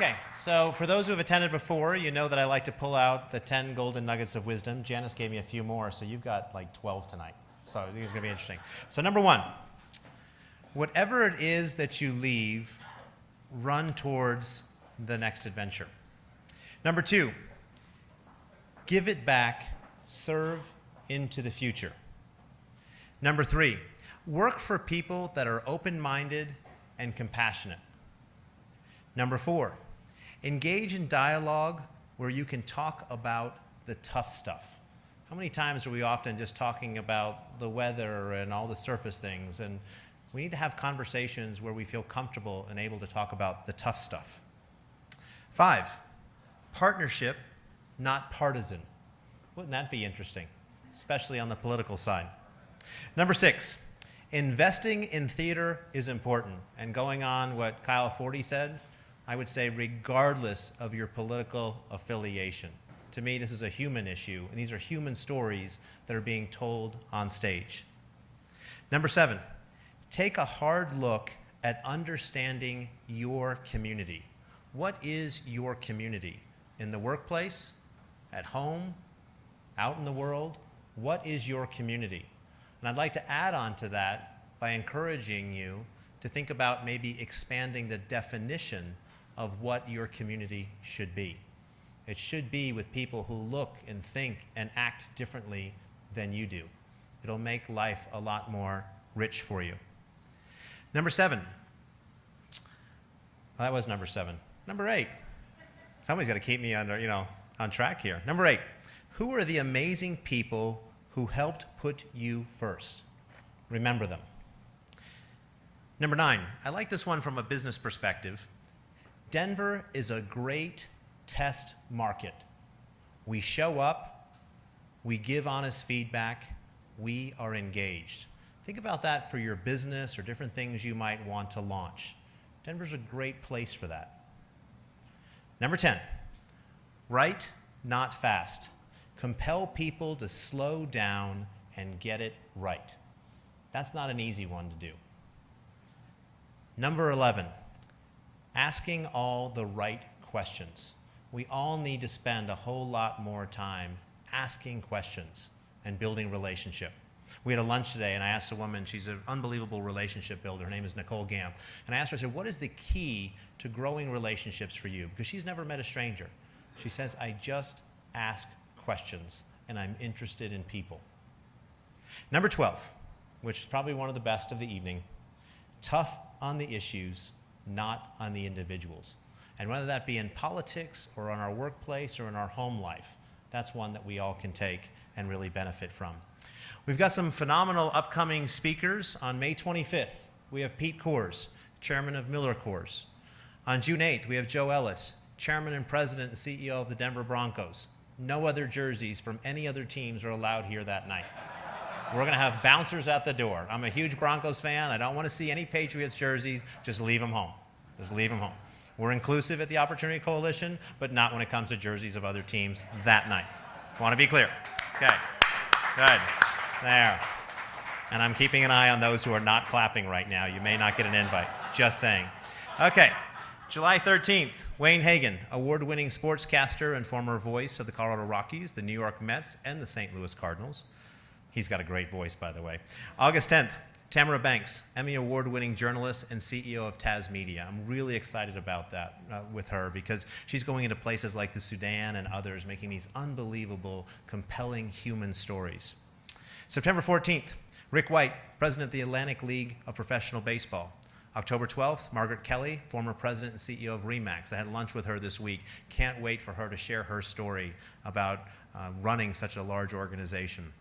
Okay, so for those who have attended before, you know that I like to pull out the 10 golden nuggets of wisdom. Janice gave me a few more, so you've got like 12 tonight. So I think it's going to be interesting. So number one, whatever it is that you leave, run towards the next adventure. Number two, give it back, serve into the future. Number three, work for people that are open-minded and compassionate. Number four, engage in dialogue where you can talk about the tough stuff. How many times are we often just talking about the weather and all the surface things? And we need to have conversations where we feel comfortable and able to talk about the tough stuff. Five, partnership, not partisan. Wouldn't that be interesting, especially on the political side? Number six, investing in theater is important. And going on what Kyle Forty said, I would say regardless of your political affiliation. To me, this is a human issue, and these are human stories that are being told on stage. Number seven, take a hard look at understanding your community. What is your community? In the workplace, at home, out in the world? What is your community? And I'd like to add on to that by encouraging you to think about maybe expanding the definition of what your community should be. It should be with people who look and think and act differently than you do. It'll make life a lot more rich for you. Number seven. Well, that was number seven. Number eight. Somebody's got to keep me on track here. Number eight. Who are the amazing people who helped put you first? Remember them. Number nine. I like this one from a business perspective. Denver is a great test market. We show up, we give honest feedback, we are engaged. Think about that for your business or different things you might want to launch. Denver's a great place for that. Number 10, right, not fast. Compel people to slow down and get it right. That's not an easy one to do. Number 11, asking all the right questions. We all need to spend a whole lot more time asking questions and building relationship. We had a lunch today, and I asked a woman, she's an unbelievable relationship builder. Her name is Nicole Gamp. And I asked her, I said, what is the key to growing relationships for you? Because she's never met a stranger. She says, I just ask questions, and I'm interested in people. Number 12, which is probably one of the best of the evening, tough on the issues, not on the individuals. And whether that be in politics or on our workplace or in our home life, that's one that we all can take and really benefit from. We've got some phenomenal upcoming speakers. On May 25th, we have Pete Coors, chairman of Miller Coors. On June 8th, we have Joe Ellis, chairman and president and CEO of the Denver Broncos. No other jerseys from any other teams are allowed here that night. We're going to have bouncers at the door. I'm a huge Broncos fan. I don't want to see any Patriots jerseys. Just leave them home. Just leave them home. We're inclusive at the Opportunity Coalition, but not when it comes to jerseys of other teams that night. Want to be clear? Okay. Good. There. And I'm keeping an eye on those who are not clapping right now. You may not get an invite. Just saying. Okay. July 13th, Wayne Hagan, award-winning sportscaster and former voice of the Colorado Rockies, the New York Mets, and the St. Louis Cardinals. He's got a great voice, by the way. August 10th, Tamara Banks, Emmy Award-winning journalist and CEO of Taz Media. I'm really excited about that with her because she's going into places like the Sudan and others, making these unbelievable, compelling human stories. September 14th, Rick White, president of the Atlantic League of Professional Baseball. October 12th, Margaret Kelly, former president and CEO of RE/MAX. I had lunch with her this week. Can't wait for her to share her story about running such a large organization.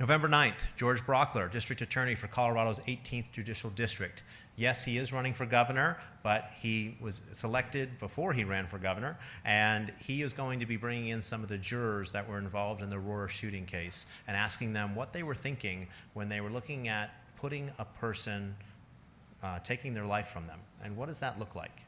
November 9th, George Brockler, District Attorney for Colorado's 18th Judicial District. Yes, he is running for governor, but he was selected before he ran for governor, and he is going to be bringing in some of the jurors that were involved in the Aurora shooting case and asking them what they were thinking when they were looking at putting a person, taking their life from them, and what does that look like?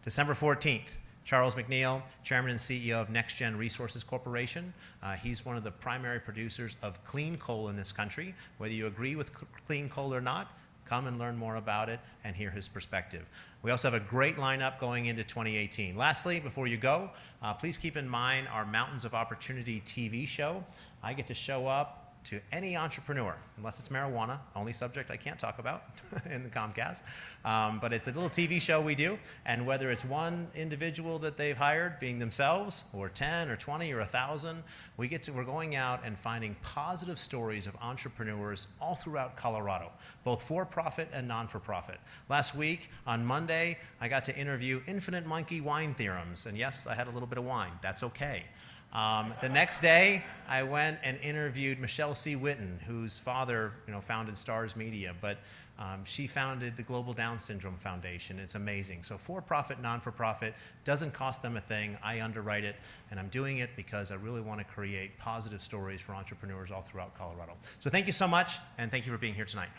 December 14th, Charles McNeil, Chairman and CEO of NextGen Resources Corporation. He's one of the primary producers of clean coal in this country. Whether you agree with clean coal or not, come and learn more about it and hear his perspective. We also have a great lineup going into 2018. Lastly, before you go, please keep in mind our Mountains of Opportunity TV show. I get to show up to any entrepreneur, unless it's marijuana, only subject I can't talk about in the Comcast. But it's a little TV show we do, and whether it's one individual that they've hired, being themselves, or 10 or 20 or 1,000, we're going out and finding positive stories of entrepreneurs all throughout Colorado, both for-profit and non-for-profit. Last week, on Monday, I got to interview Infinite Monkey Wine Theorems, and yes, I had a little bit of wine. That's okay. The next day, I went and interviewed Michelle C. Whitten, whose father, founded Stars Media, but she founded the Global Down Syndrome Foundation. It's amazing. So for-profit, non-for-profit, doesn't cost them a thing. I underwrite it, and I'm doing it because I really want to create positive stories for entrepreneurs all throughout Colorado. So thank you so much, and thank you for being here tonight.